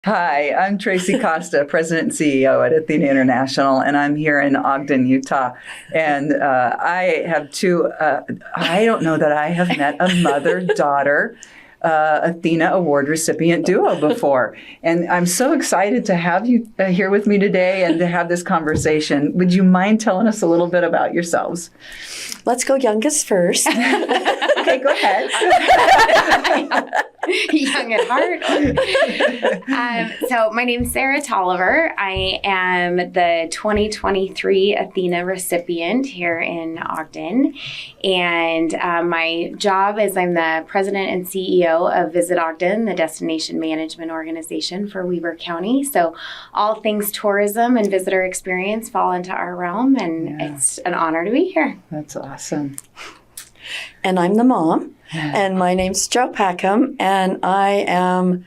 Hi, I'm Traci Costa, President and CEO at ATHENA International, and I'm here in Ogden, Utah. And I have I don't know that I have met a mother-daughter ATHENA Award recipient duo before. And I'm so excited to have you here with me today and to have this conversation. Would you mind telling us a little bit about yourselves? Let's go youngest first. Okay, go ahead. Young at heart. So my name's Sara Toliver. I am the 2023 ATHENA recipient here in Ogden. And my job is I'm the president and CEO of Visit Ogden, the destination management organization for Weber County. So all things tourism and visitor experience fall into our realm, and it's an honor to be here. That's awesome. And I'm the mom, and my name's Jo Packham, and I am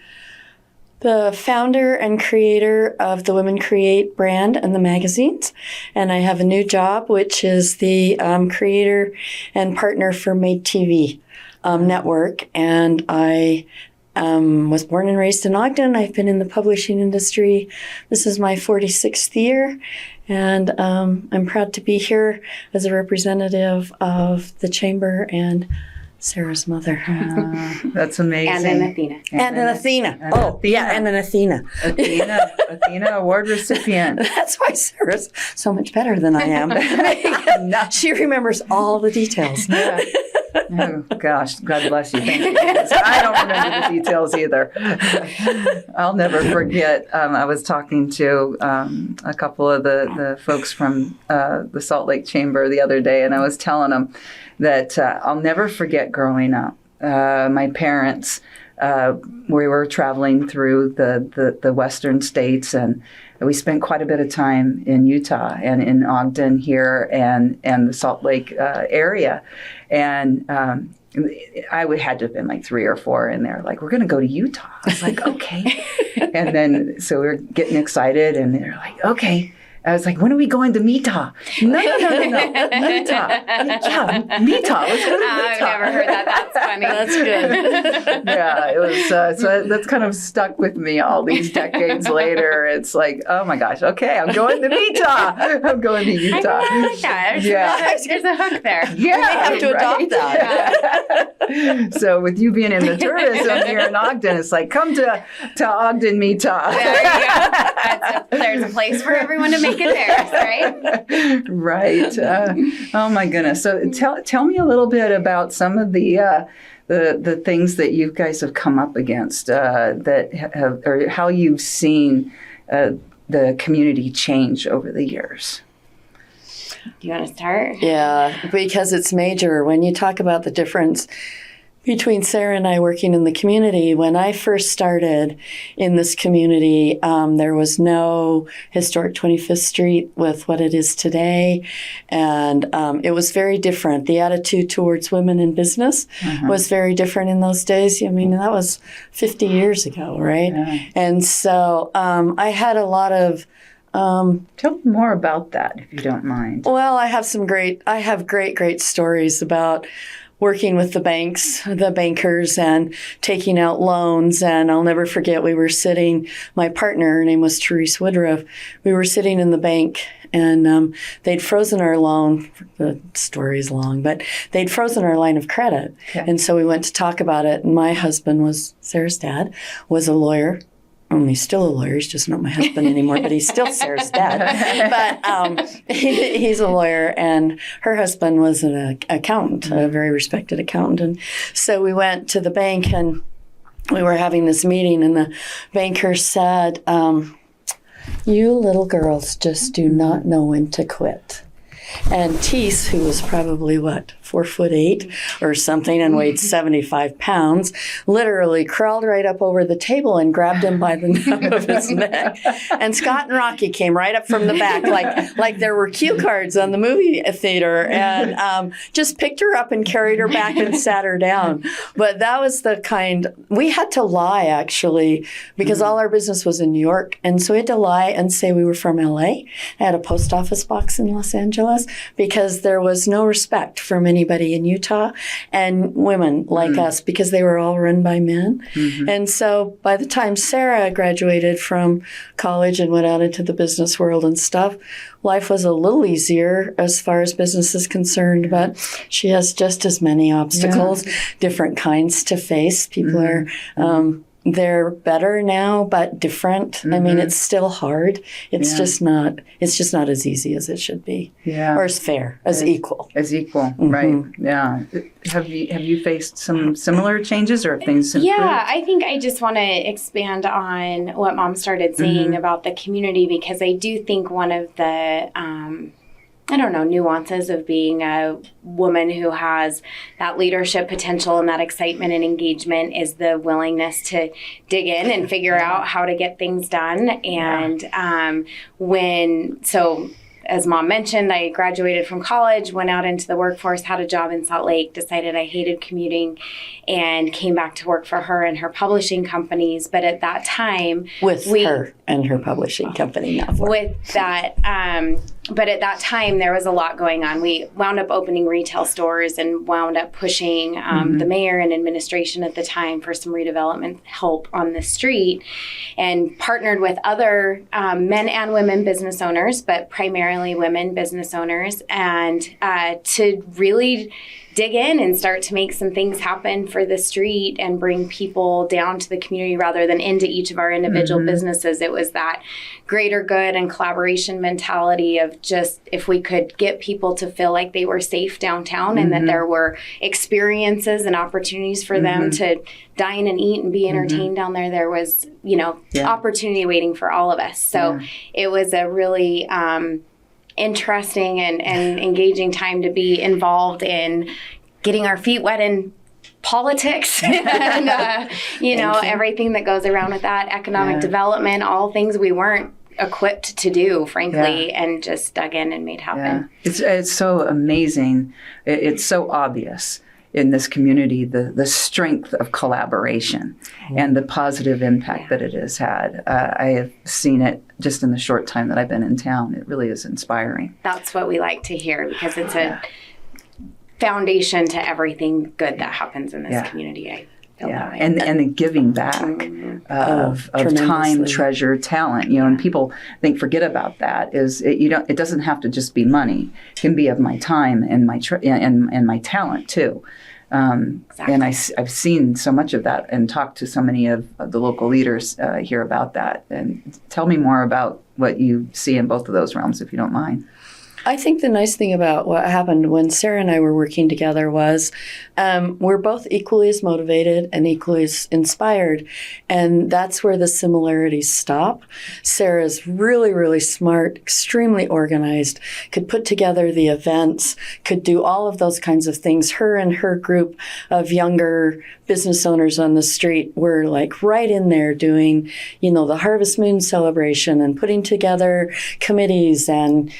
the founder and creator of the Women Create brand and the magazines. And I have a new job, which is the creator and partner for Made TV network. And I was born and raised in Ogden. I've been in the publishing industry. This is my 46th year. And I'm proud to be here as a representative of the Chamber and Sarah's mother. That's amazing. And an ATHENA. And an ATHENA. And an ATHENA. ATHENA Award recipient. That's why Sarah's so much better than I am. She remembers all the details. Yeah. Oh, gosh, God bless you. Thank you. I don't remember the details either. I'll never forget. I was talking to a couple of the folks from the Salt Lake Chamber the other day, and I was telling them that I'll never forget growing up. My parents, we were traveling through the western states, and we spent quite a bit of time in Utah and in Ogden here and the Salt Lake area. And I had to have been like 3 or 4 in there, like, we're going to go to Utah. I was like, okay. And then, so we were getting excited, and they're like, okay. I was like, when are we going to Utah? No. Utah. Yeah, Utah. Let's go to Utah. I've never heard that. That's funny. That's good. Yeah, it was. So that's kind of stuck with me all these decades later. It's like, oh my gosh, okay, I'm going to Utah. I'm going to Utah. I like that. There's a hook there. Yeah, we have to adopt that. So with you being in the tourism here in Ogden, it's like, come to Ogden, Utah. There you go. There's a place for everyone to make it theirs, right? Right. Oh my goodness. So tell me a little bit about some of the things that you guys have come up against that have, or how you've seen the community change over the years. Do you want to start? Yeah, because it's major. When you talk about the difference between Sarah and I working in the community, when I first started in this community, there was no historic 25th Street with what it is today. And it was very different. The attitude towards women in business was very different in those days. I mean, that was 50 years ago, right? Yeah. And so I had a lot of tell me more about that, if you don't mind. Well, I have great stories about working with the banks, the bankers, and taking out loans. And I'll never forget, we were sitting, my partner, her name was Therese Woodruff, we were sitting in the bank, and they'd frozen our loan. The story's long, but they'd frozen our line of credit. Okay. And so we went to talk about it. And my husband was, Sarah's dad, was a lawyer. He's still a lawyer. He's just not my husband anymore, but he's still Sarah's dad. But he's a lawyer, and her husband was an accountant, a very respected accountant. And so we went to the bank, and we were having this meeting, and the banker said, you little girls just do not know when to quit. And Teese, who was probably, 4'8" or something and weighed 75 pounds, literally crawled right up over the table and grabbed him by the nape of his neck. And Scott and Rocky came right up from the back like there were cue cards on the movie theater, and just picked her up and carried her back and sat her down. But that was the kind, we had to lie, actually, because all our business was in New York. And so we had to lie and say we were from LA. I had a post office box in Los Angeles. was, because there was no respect from anybody in Utah and women like us, because they were all run by men. And so by the time Sara graduated from college and went out into the business world and stuff, life was a little easier as far as business is concerned, but she has just as many obstacles, different kinds to face. People are, they're better now, but different. I mean, it's still hard. It's just not as easy as it should be. Or as fair, as equal. As equal, right. Yeah. Have you faced some similar changes, or have things improved? Yeah, I think I just want to expand on what Mom started saying about the community, because I do think one of the nuances of being a woman who has that leadership potential and that excitement and engagement is the willingness to dig in and figure out how to get things done. And as Mom mentioned, I graduated from college, went out into the workforce, had a job in Salt Lake, decided I hated commuting, and came back to work for her and her publishing companies. But at that time, her and her publishing company, not for. But at that time, there was a lot going on. We wound up opening retail stores and wound up pushing the mayor and administration at the time for some redevelopment help on the street, and partnered with other men and women business owners, but primarily women business owners, and to really dig in and start to make some things happen for the street and bring people down to the community rather than into each of our individual businesses. It was that greater good and collaboration mentality of just, if we could get people to feel like they were safe downtown and that there were experiences and opportunities for them to dine and eat and be entertained down there, there was, opportunity waiting for all of us. So it was a really interesting and engaging time to be involved in getting our feet wet in politics and everything that goes around with that, economic development, all things we weren't equipped to do, frankly, and just dug in and made happen. It's so amazing. It's so obvious in this community, the strength of collaboration and the positive impact that it has had. I have seen it just in the short time that I've been in town. It really is inspiring. That's what we like to hear, because it's a foundation to everything good that happens in this community. I feel that way. And the giving back of time, treasure, talent. And people forget about that. It doesn't have to just be money. It can be of my time and my and my talent too. Exactly. And I've seen so much of that and talked to so many of the local leaders here about that. And tell me more about what you see in both of those realms, if you don't mind. I think the nice thing about what happened when Sara and I were working together was we're both equally as motivated and equally as inspired. And that's where the similarities stop. Sara's really, really smart, extremely organized, could put together the events, could do all of those kinds of things. Her and her group of younger business owners on the street were like right in there doing, the Harvest Moon celebration and putting together committees and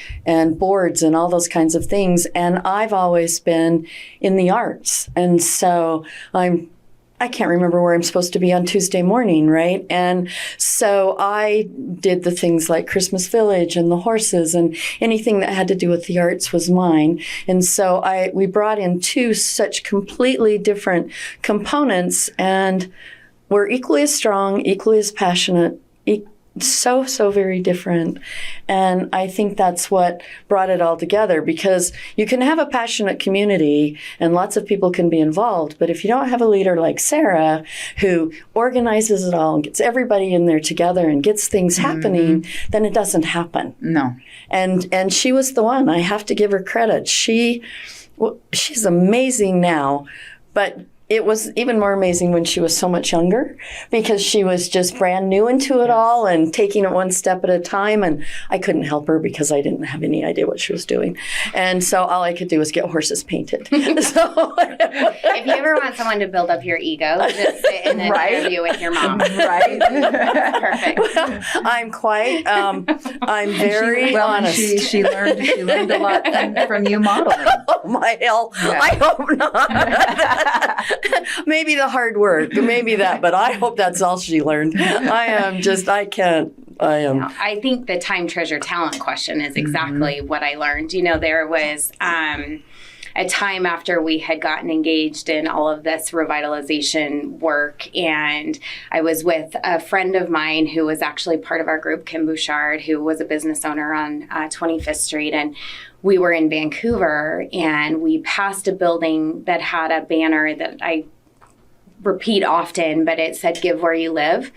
boards and all those kinds of things. And I've always been in the arts. And so I can't remember where I'm supposed to be on Tuesday morning, right? And so I did the things like Christmas Village and the horses, and anything that had to do with the arts was mine. And so we brought in two such completely different components, and we're equally as strong, equally as passionate, so very different. And I think that's what brought it all together, because you can have a passionate community and lots of people can be involved, but if you don't have a leader like Sara who organizes it all and gets everybody in there together and gets things happening, then it doesn't happen. No. And she was the one. I have to give her credit. She's amazing now, but it was even more amazing when she was so much younger, because she was just brand new into it all and taking it one step at a time. And I couldn't help her because I didn't have any idea what she was doing. And so all I could do was get horses painted. If you ever want someone to build up your ego, just sit in an interview with your mom. Right. Perfect. Well, I'm very honest. She learned a lot from you modeling. Oh my hell. Yeah. I hope not. Maybe the hard work, maybe that, but I hope that's all she learned. I can't I think the time, treasure, talent question is exactly what I learned. There was a time after we had gotten engaged in all of this revitalization work, and I was with a friend of mine who was actually part of our group, Kim Bouchard, who was a business owner on 25th Street, and we were in Vancouver, and we passed a building that had a banner that I repeat often, but it said, "Give where you live."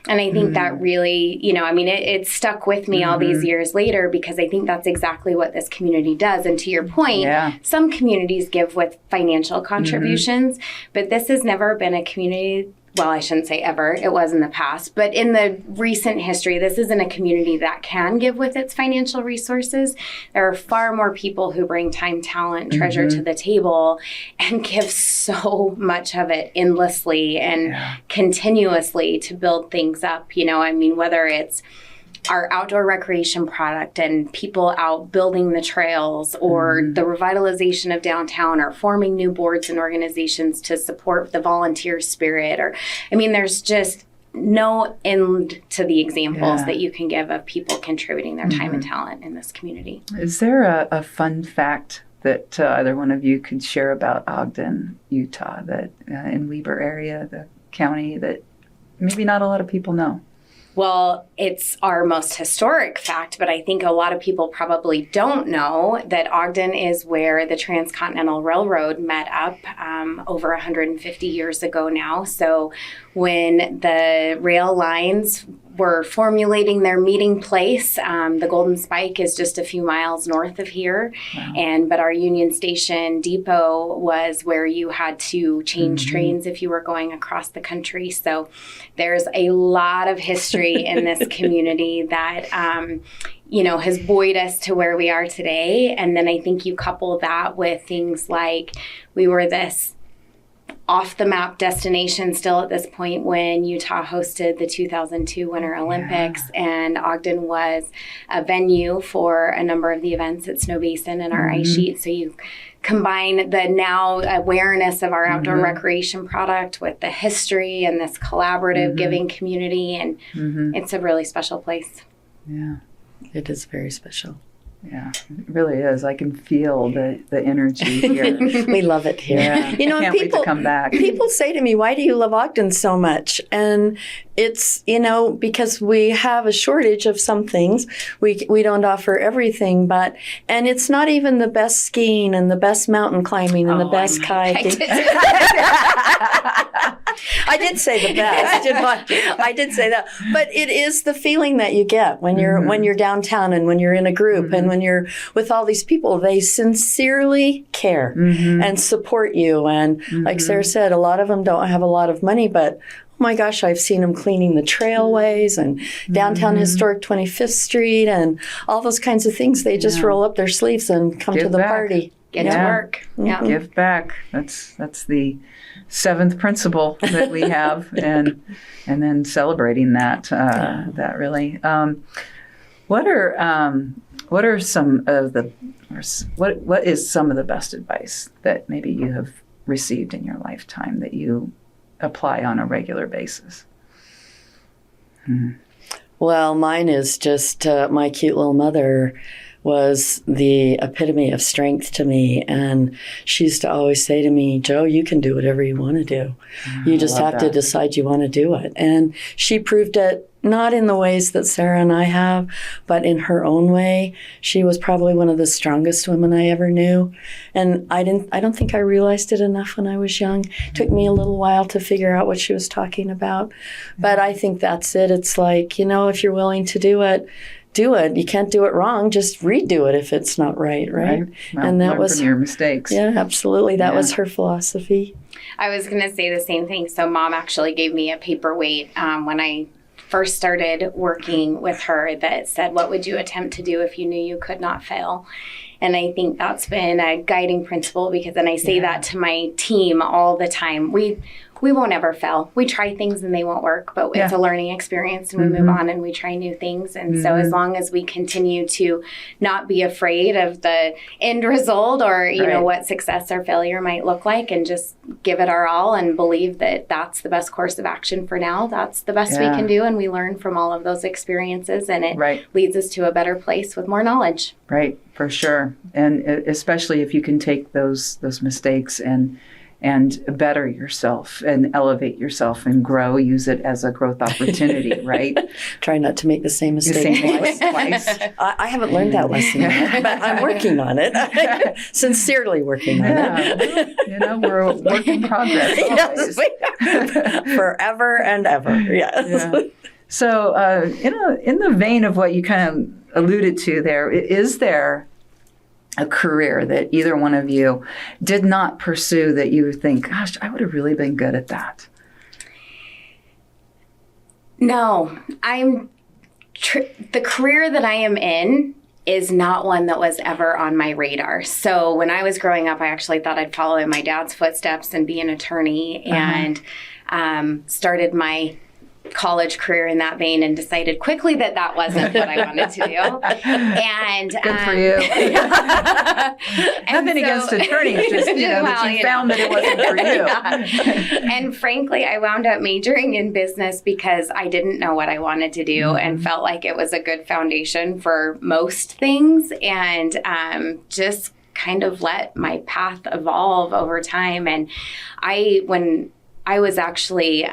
And I think that really, it stuck with me all these years later, because I think that's exactly what this community does. And to your point, some communities give with financial contributions, but this has never been a community. Well, I shouldn't say ever. It was in the past. But in the recent history, this isn't a community that can give with its financial resources. There are far more people who bring time, talent, treasure to the table and give so much of it endlessly and continuously to build things up. Whether it's our outdoor recreation product and people out building the trails, or the revitalization of downtown, or forming new boards and organizations to support the volunteer spirit, there's just no end to the examples that you can give of people contributing their time and talent in this community. Is there a fun fact that either one of you could share about Ogden, Utah, that in Weber area, the county, that maybe not a lot of people know? Well, it's our most historic fact, but I think a lot of people probably don't know that Ogden is where the Transcontinental Railroad met up over 150 years ago now. So when the rail lines were formulating their meeting place, the Golden Spike is just a few miles north of here. Wow. But our Union Station depot was where you had to change trains if you were going across the country. So there's a lot of history in this community that has buoyed us to where we are today. And then I think you couple that with things like we were this off-the-map destination still at this point when Utah hosted the 2002 Winter Olympics, and Ogden was a venue for a number of the events at Snow Basin and our ice sheet. So you combine the now awareness of our outdoor recreation product with the history and this collaborative giving community, and it's a really special place. Yeah, it is very special. Yeah, it really is. I can feel the energy here. We love it here. Yeah. Can't wait to come back. People say to me, "Why do you love Ogden so much?" And it's, because we have a shortage of some things. We don't offer everything, and it's not even the best skiing and the best mountain climbing and the best kayaking. I did say the best. I did say that, but it is the feeling that you get when you're downtown and when you're in a group and when you're with all these people. They sincerely care and support you. And like Sarah said, a lot of them don't have a lot of money, but oh my gosh, I've seen them cleaning the trailways and downtown historic 25th Street and all those kinds of things. They just roll up their sleeves and come to the party. Get to work. Yeah. Give back. That's the seventh principle that we have, and then celebrating that that really. What is some of the best advice that maybe you have received in your lifetime that you apply on a regular basis? Well, mine is just my cute little mother was the epitome of strength to me. And she used to always say to me, "Joe, you can do whatever you want to do. You just have to decide you want to do it." And she proved it not in the ways that Sarah and I have, but in her own way. She was probably one of the strongest women I ever knew. And I don't think I realized it enough when I was young. It took me a little while to figure out what she was talking about. But I think that's it. It's like, if you're willing to do it, do it. You can't do it wrong. Just redo it if it's not right? Well, and that was from your mistakes. Yeah, absolutely. That was her philosophy. I was going to say the same thing. So Mom actually gave me a paperweight when I first started working with her that said, "What would you attempt to do if you knew you could not fail?" And I think that's been a guiding principle, because then I say that to my team all the time. We we won't ever fail. We try things and they won't work, but it's a learning experience, and we move on and we try new things. And so as long as we continue to not be afraid of the end result or, you know, what success or failure might look like, and just give it our all and believe that that's the best course of action for now, that's the best we can do. And we learn from all of those experiences, and it leads us to a better place with more knowledge. Right, for sure. And especially if you can take those mistakes and better yourself and elevate yourself and grow, use it as a growth opportunity, right? Try not to make the same mistake twice. I haven't learned that lesson yet, but I'm working on it. Sincerely working on it. You know, we're a work in progress always. Forever and ever, yes. Yeah. So, in the vein of what you kind of alluded to there, is there a career that either one of you did not pursue that you think, gosh, I would have really been good at that? No, the career that I am in is not one that was ever on my radar. So when I was growing up, I actually thought I'd follow in my dad's footsteps and be an attorney, and started my college career in that vein, and decided quickly that that wasn't what I wanted to do. And good for you. Nothing against attorneys, just that you found that it wasn't for you. And frankly, I wound up majoring in business because I didn't know what I wanted to do, and felt like it was a good foundation for most things, and just kind of let my path evolve over time. And when I was actually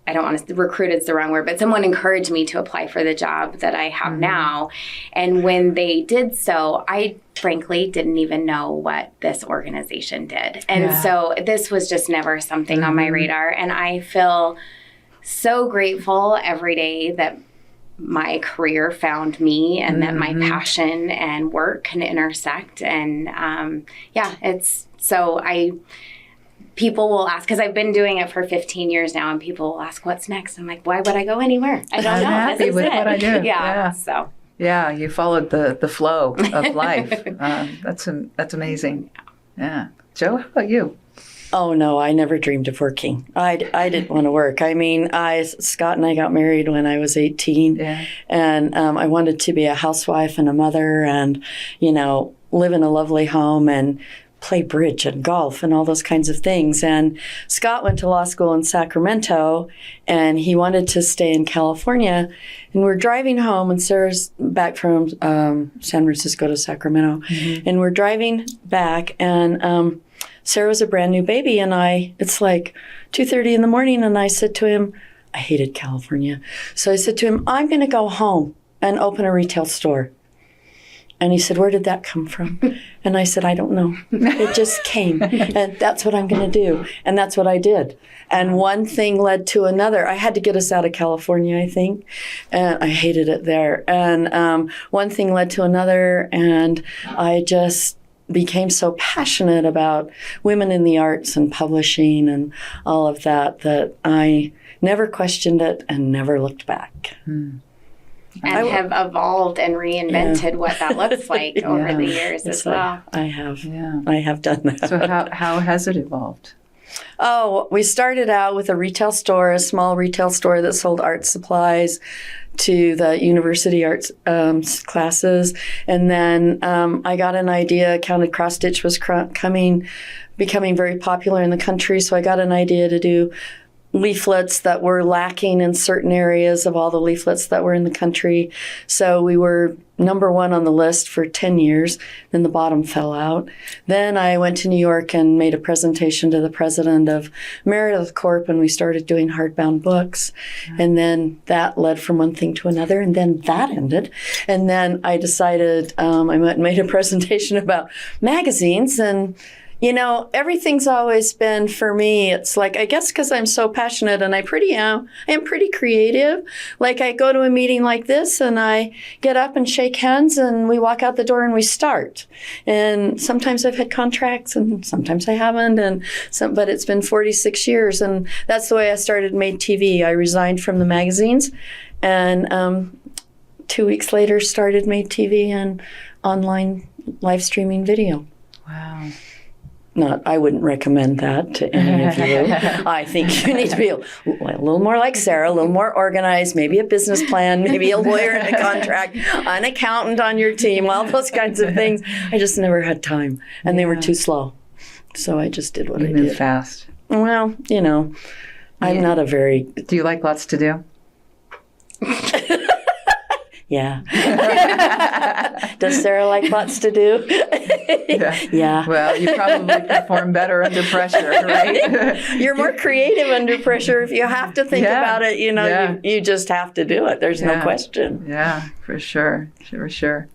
I don't want to, recruited's the wrong word, but someone encouraged me to apply for the job that I have now. And when they did so, I frankly didn't even know what this organization did. And so this was just never something on my radar. And I feel so grateful every day that my career found me, and that my passion and work can intersect. And people will ask, because I've been doing it for 15 years now, and people will ask, what's next? I'm like, why would I go anywhere? I don't know. I'm happy with what I do. Yeah. So. Yeah, you followed the flow of life. That's amazing. Yeah. Joe, how about you? Oh, no, I never dreamed of working. I didn't want to work. I mean, Scott and I got married when I was 18, and I wanted to be a housewife and a mother, and, live in a lovely home and play bridge and golf and all those kinds of things. And Scott went to law school in Sacramento, and he wanted to stay in California. And we're driving home, and Sarah's back from San Francisco to Sacramento. And we're driving back, and Sarah was a brand new baby, and it's like 2:30 in the morning, and I said to him, I hated California. So I said to him, I'm going to go home and open a retail store. And he said, where did that come from? And I said, I don't know. It just came. And that's what I'm going to do. And that's what I did. And one thing led to another. I had to get us out of California, I think. And I hated it there. And one thing led to another. And I just became so passionate about women in the arts and publishing and all of that I never questioned it and never looked back. And have evolved and reinvented what that looks like over the years as well. I have. Yeah. I have done that. So how has it evolved? Oh, we started out with a retail store, a small retail store that sold art supplies to the university arts classes. And then I got an idea, Counted Cross Stitch was becoming very popular in the country. So I got an idea to do leaflets that were lacking in certain areas of all the leaflets that were in the country. So we were number one on the list for 10 years. Then the bottom fell out. Then I went to New York and made a presentation to the president of Meredith Corp, and we started doing hardbound books. And then that led from one thing to another, and then that ended. And then I decided I went and made a presentation about magazines, and everything's always been, for me, it's like, I guess because I'm so passionate and I am pretty creative. Like, I go to a meeting like this and I get up and shake hands and we walk out the door and we start. And sometimes I've had contracts and sometimes I haven't. But it's been 46 years, and that's the way I started Made TV. I resigned from the magazines, and 2 weeks later started Made TV and online live streaming video. Wow. I wouldn't recommend that to any of you. I think you need to be a little more like Sara, a little more organized, maybe a business plan, maybe a lawyer and a contract, an accountant on your team, all those kinds of things. I just never had time, and they were too slow. So I just did what I did. You move fast. Well, I'm not a very... Do you like lots to do? Yeah. Does Sara like lots to do? Yeah. Well, you probably perform better under pressure, right? You're more creative under pressure. If you have to think about it, you just have to do it. There's no question. Yeah, for sure. For sure.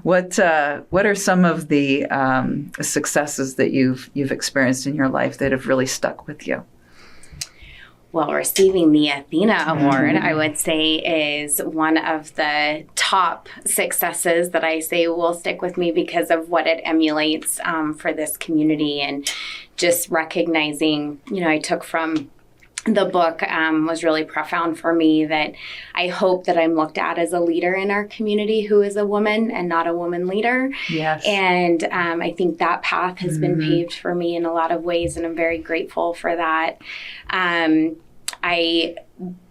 What are some of the successes that you've experienced in your life that have really stuck with you? Well, receiving the ATHENA Award, I would say, is one of the top successes that I say will stick with me because of what it emulates for this community, and just recognizing, I took from the book was really profound for me, that I hope that I'm looked at as a leader in our community who is a woman and not a woman leader. Yes. And I think that path has been paved for me in a lot of ways, and I'm very grateful for that. I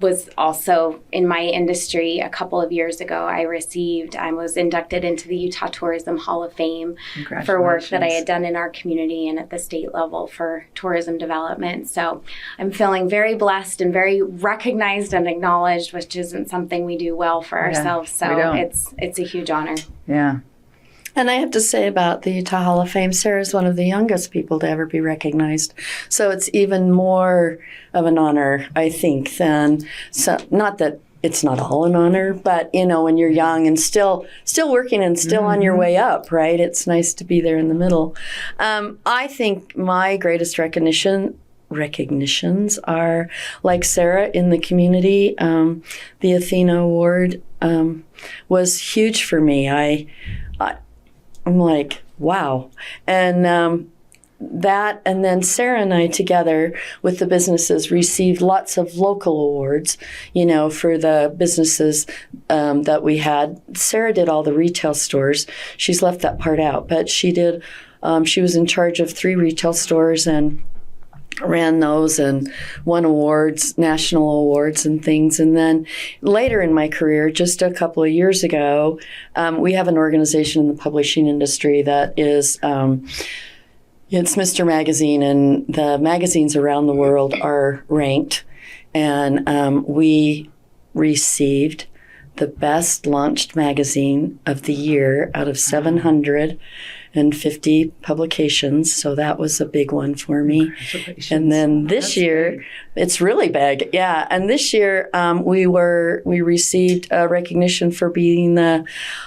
was also in my industry a couple of years ago. I was inducted into the Utah Tourism Hall of Fame for work that I had done in our community and at the state level for tourism development. So I'm feeling very blessed and very recognized and acknowledged, which isn't something we do well for ourselves. So it's a huge honor. Yeah. And I have to say about the Utah Hall of Fame, Sara's one of the youngest people to ever be recognized. So it's even more of an honor, I think, not that it's not all an honor, but, when you're young and still working and still on your way up, right? It's nice to be there in the middle. I think my greatest recognitions are like Sara in the community. The ATHENA Award was huge for me. I'm like, wow. And and then Sara and I together with the businesses received lots of local awards, for the businesses that we had. Sara did all the retail stores. She's left that part out, but she did. She was in charge of 3 retail stores and ran those and won awards, national awards and things. And then later in my career, just a couple of years ago, we have an organization in the publishing industry that is, it's Mr. Magazine, and the magazines around the world are ranked. And we received the best launched magazine of the year out of 750 publications. So that was a big one for me. And then this year, it's really big. Yeah. And this year, we received recognition for being the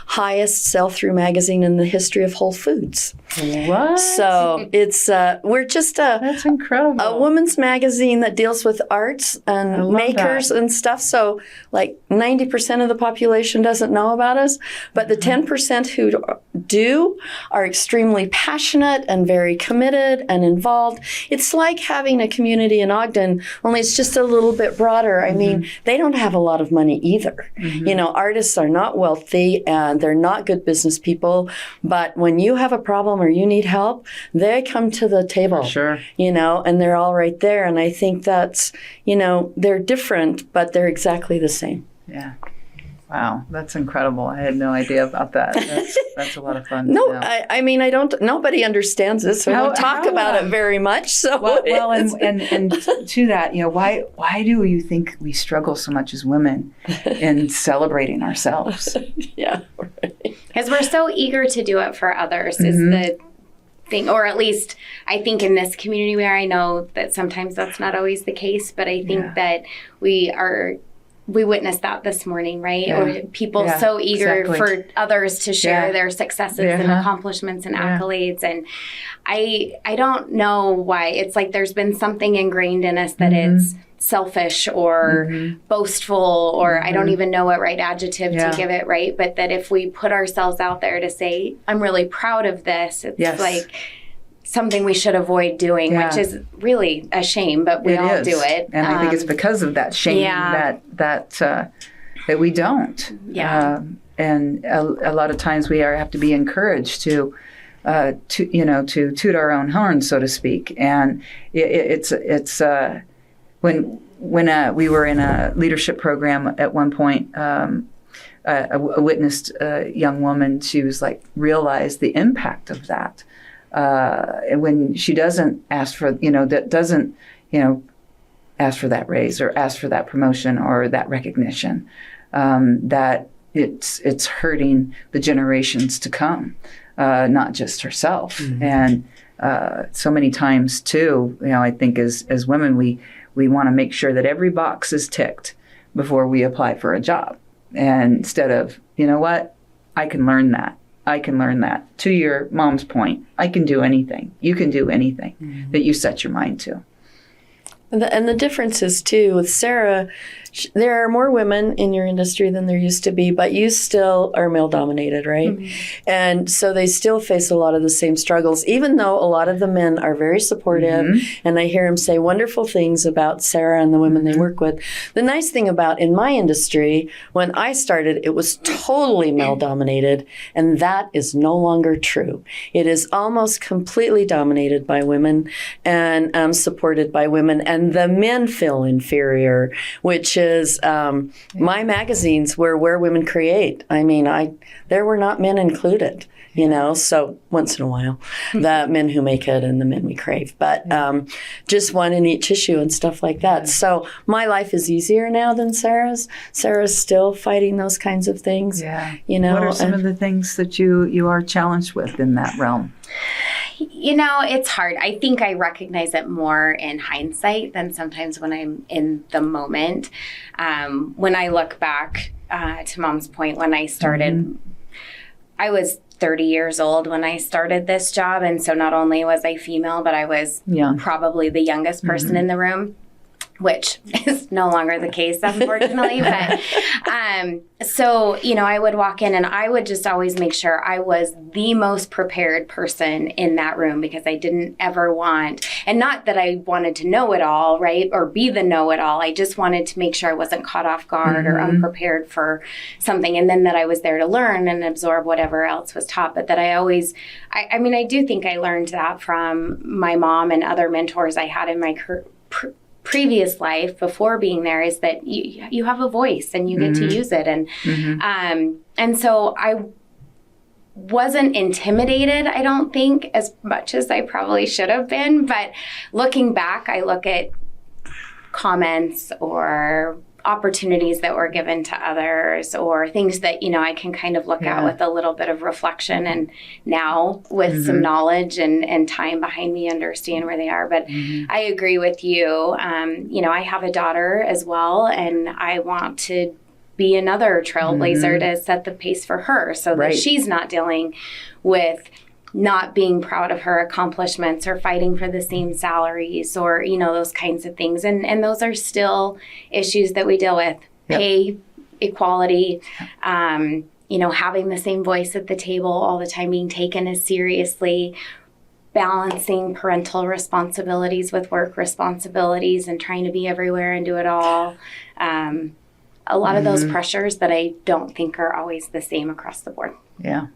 highest sell-through magazine in the history of Whole Foods. What? So it's, we're just that's incredible. A women's magazine that deals with arts and makers and stuff. So like 90% of the population doesn't know about us, but the 10% who do are extremely passionate and very committed and involved. It's like having a community in Ogden, only it's just a little bit broader. I mean, they don't have a lot of money either. Artists are not wealthy and they're not good business people, but when you have a problem or you need help, they come to the table. For sure. And they're all right there. And I think that's, they're different, but they're exactly the same. Yeah. Wow, that's incredible. I had no idea about that. That's a lot of fun. Nobody understands it, so we don't talk about it very much. So and to that, why do you think we struggle so much as women in celebrating ourselves? Yeah, right. Because we're so eager to do it for others is the thing, or at least I think in this community where I know that sometimes that's not always the case, but I think that we witnessed that this morning, right? Yeah. Or people so eager for others to share their successes and accomplishments and accolades. And I don't know why. It's like there's been something ingrained in us that it's selfish or boastful, or I don't even know what right adjective to give it, right? But that if we put ourselves out there to say, I'm really proud of this, it's like something we should avoid doing, which is really a shame, but we all do it. And I think it's because of that shame that we don't. Yeah. And a lot of times we have to be encouraged to to toot our own horn, so to speak. And it's when we were in a leadership program at one point. I witnessed a young woman. She was like, realized the impact of that. And when she doesn't ask for, ask for that raise or ask for that promotion or that recognition, that it's hurting the generations to come, not just herself. Mm-hmm. And so many times too, I think as women, we want to make sure that every box is ticked before we apply for a job. And instead of, I can learn that. I can learn that. To your mom's point, I can do anything. You can do anything mm-hmm. that you set your mind to. And the difference is, too, with Sara, there are more women in your industry than there used to be, but you still are male-dominated, right? Mm-hmm. And so they still face a lot of the same struggles, even though a lot of the men are very supportive, mm-hmm. and I hear them say wonderful things about Sara and the women they work with. The nice thing about in my industry, when I started, it was totally male-dominated, and that is no longer true. It is almost completely dominated by women and supported by women, and the men feel inferior, which is my magazines were where women create. I mean, there were not men included, so once in a while, the men who make it and the men we crave, but just one in each issue and stuff like that. Yeah. So my life is easier now than Sara's. Sara's still fighting those kinds of things. Yeah. What are some of the things that you are challenged with in that realm? It's hard. I think I recognize it more in hindsight than sometimes when I'm in the moment. When I look back to Mom's point, when I started, mm-hmm. I was 30 years old when I started this job. And so not only was I female, but I was probably the youngest person mm-hmm. in the room, which is no longer the case, unfortunately. But so, I would walk in and I would just always make sure I was the most prepared person in that room, because I didn't ever want, and not that I wanted to know it all, right? Or be the know-it-all. I just wanted to make sure I wasn't caught off guard mm-hmm. or unprepared for something. And then that I was there to learn and absorb whatever else was taught. But that I do think I learned that from my mom and other mentors I had in my previous life before being there, is that you have a voice and you get mm-hmm. to use it. And mm-hmm. And so I wasn't intimidated, I don't think, as much as I probably should have been. But looking back, I look at comments or opportunities that were given to others, or things that, I can kind of look at with a little bit of reflection, and now with mm-hmm. some knowledge and time behind me, understand where they are. But mm-hmm. I agree with you. I have a daughter as well, and I want to be another trailblazer mm-hmm. to set the pace for her, so that she's not dealing with not being proud of her accomplishments or fighting for the same salaries or, those kinds of things. And those are still issues that we deal with. Yep. Pay, equality, having the same voice at the table all the time, being taken as seriously, balancing parental responsibilities with work responsibilities and trying to be everywhere and do it all. A lot mm-hmm. of those pressures that I don't think are always the same across the board. Yeah,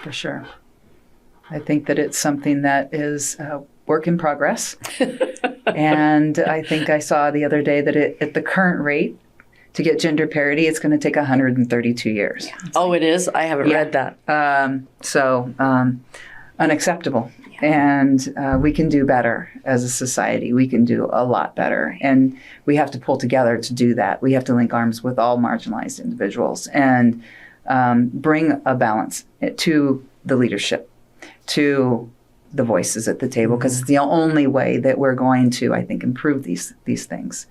for sure. I think that it's something that is a work in progress. And I think I saw the other day that at the current rate, to get gender parity, it's going to take 132 years. Yeah. It is? I haven't read that. So unacceptable. Yeah. And we can do better as a society. We can do a lot better. And we have to pull together to do that. We have to link arms with all marginalized individuals and bring a balance to the leadership, to the voices at the table, because it's the only way that we're going to, I think, improve these things,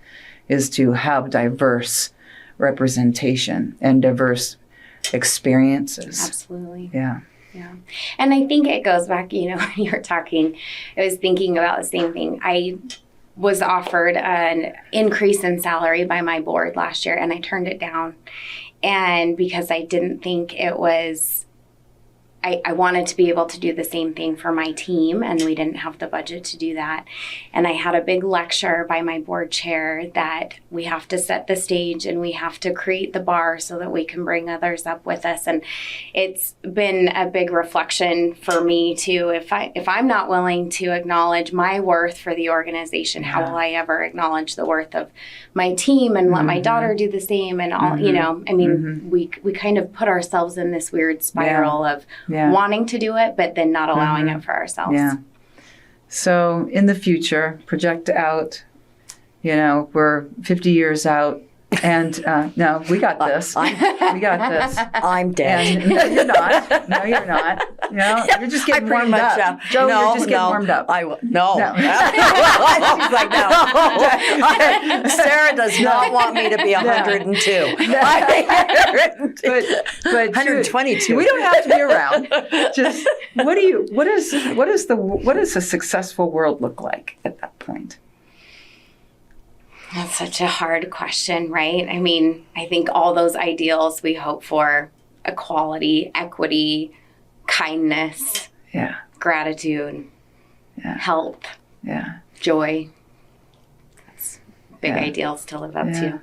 is to have diverse representation and diverse experiences. Absolutely. Yeah. And I think it goes back, when you were talking, I was thinking about the same thing. I was offered an increase in salary by my board last year, and I turned it down. And because I didn't think it was I wanted to be able to do the same thing for my team, and we didn't have the budget to do that. And I had a big lecture by my board chair that we have to set the stage and we have to create the bar so that we can bring others up with us. And it's been a big reflection for me too. If I'm not willing to acknowledge my worth for the organization, how will I ever acknowledge the worth of my team and let my daughter do the same? And all, we kind of put ourselves in this weird spiral of wanting to do it, but then not allowing it for ourselves. Yeah. So in the future, project out, we're 50 years out. And no, we got this. We got this. I'm dead. And, no, you're not. No, you're not. You're just getting warmed up. Joe, you're just getting warmed up. No. She's like, no. Sarah does not want me to be 102. But 122. We don't have to be around. Just what does a successful world look like at that point? That's such a hard question, right? I mean, I think all those ideals we hope for, equality, equity, kindness, gratitude, help, joy. That's big ideals to live up to.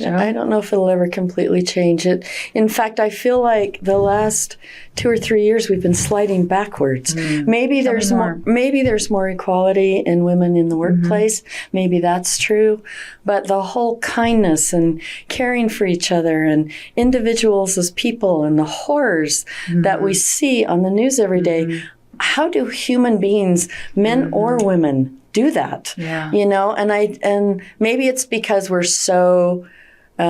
I don't know if it'll ever completely change it. In fact, I feel like the last 2 or 3 years we've been sliding backwards. Maybe there's more equality in women in the workplace. Maybe that's true. But the whole kindness and caring for each other and individuals as people and the horrors that we see on the news every day, how do human beings, men or women, do that? And maybe it's because we're so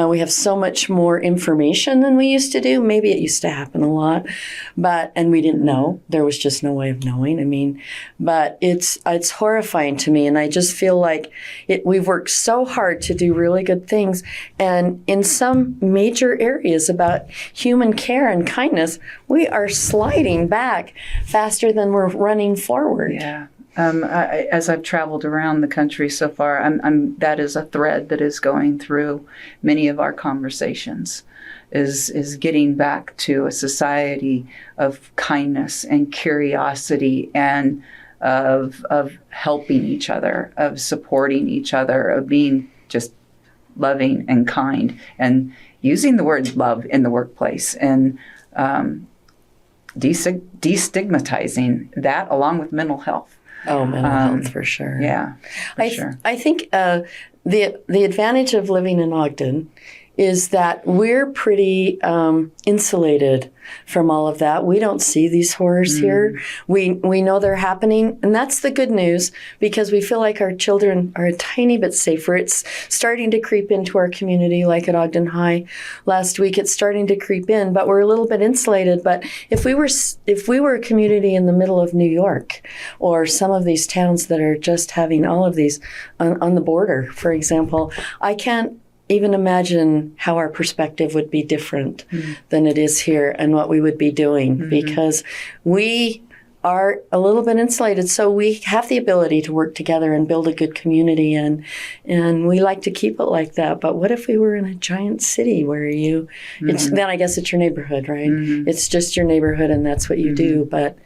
we have so much more information than we used to do. Maybe it used to happen a lot, and we didn't know. There was just no way of knowing. But it's horrifying to me, and I just feel like we've worked so hard to do really good things, and in some major areas about human care and kindness, we are sliding back faster than we're running forward. Yeah. As I've traveled around the country so far, that is a thread that is going through many of our conversations, is getting back to a society of kindness and curiosity and of helping each other, of supporting each other, of being just loving and kind, and using the word love in the workplace, and destigmatizing that along with mental health. Oh, mental health for sure. Yeah, sure. I think the advantage of living in Ogden is that we're pretty insulated from all of that. We don't see these horrors here. We know they're happening, and that's the good news, because we feel like our children are a tiny bit safer. It's starting to creep into our community, like at Ogden High last week. It's starting to creep in, but we're a little bit insulated. But if we were a community in the middle of New York, or some of these towns that are just having all of these on the border, for example, I can't even imagine how our perspective would be different than it is here, and what we would be doing, because we are a little bit insulated. So we have the ability to work together and build a good community, and we like to keep it like that. But what if we were in a giant city where then I guess it's your neighborhood, right? It's just your neighborhood, and that's what you do. But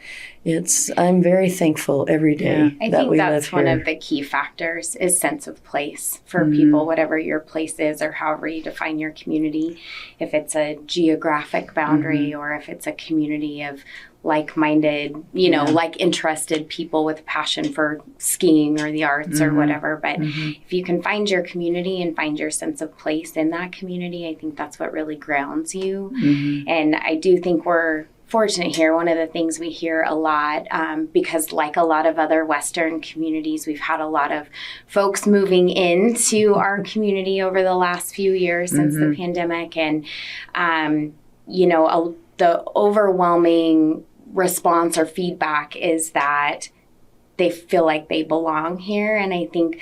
I'm very thankful every day I that think we that's live one here. of the key factors is sense of place for people, whatever your place is or however you define your community. If it's a geographic boundary or if it's a community of like-minded, like interested people with a passion for skiing or the arts or whatever. But if you can find your community and find your sense of place in that community, I think that's what really grounds you. And I do think we're fortunate here. One of the things we hear a lot, because like a lot of other Western communities, we've had a lot of folks moving into our community over the last few years since the pandemic. And, the overwhelming response or feedback is that they feel like they belong here. And I think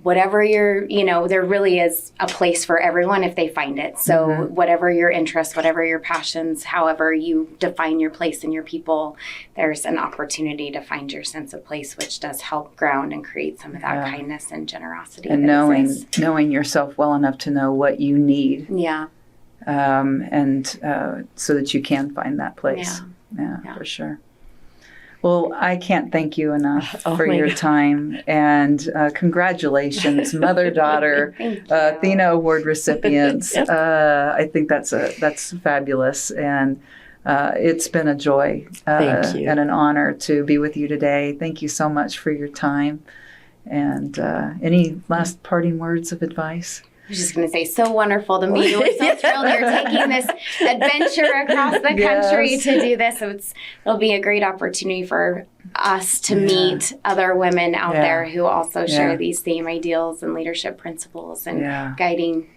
whatever there really is a place for everyone if they find it. So whatever your interests, whatever your passions, however you define your place and your people, there's an opportunity to find your sense of place, which does help ground and create some of that kindness and generosity. And knowing yourself well enough to know what you need. Yeah. and so that you can find that place. Yeah, for sure. Well, I can't thank you enough for your time, and congratulations, mother-daughter ATHENA Award recipients. I think that's fabulous, and it's been a joy Thank you. and an honor to be with you today. Thank you so much for your time. And any last parting words of advice? I was just going to say, so wonderful to meet you. We're so thrilled you're taking this adventure across the country to do this. So it'll be a great opportunity for us to meet other women out there who also share these same ideals and leadership principles and guiding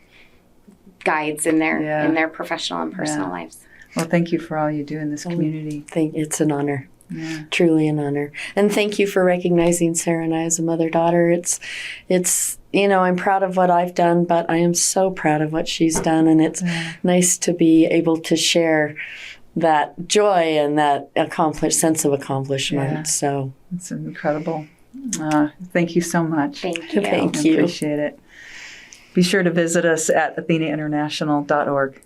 guides in their professional and personal lives. Well, thank you for all you do in this community. It's an honor. Yeah. Truly an honor. And thank you for recognizing Sara and I as a mother-daughter. It's I'm proud of what I've done, but I am so proud of what she's done. And it's nice to be able to share that joy and that sense of accomplishment. Yeah. So it's incredible. Thank you so much. Thank you. Thank you. I appreciate it. Be sure to visit us at ATHENAinternational.org.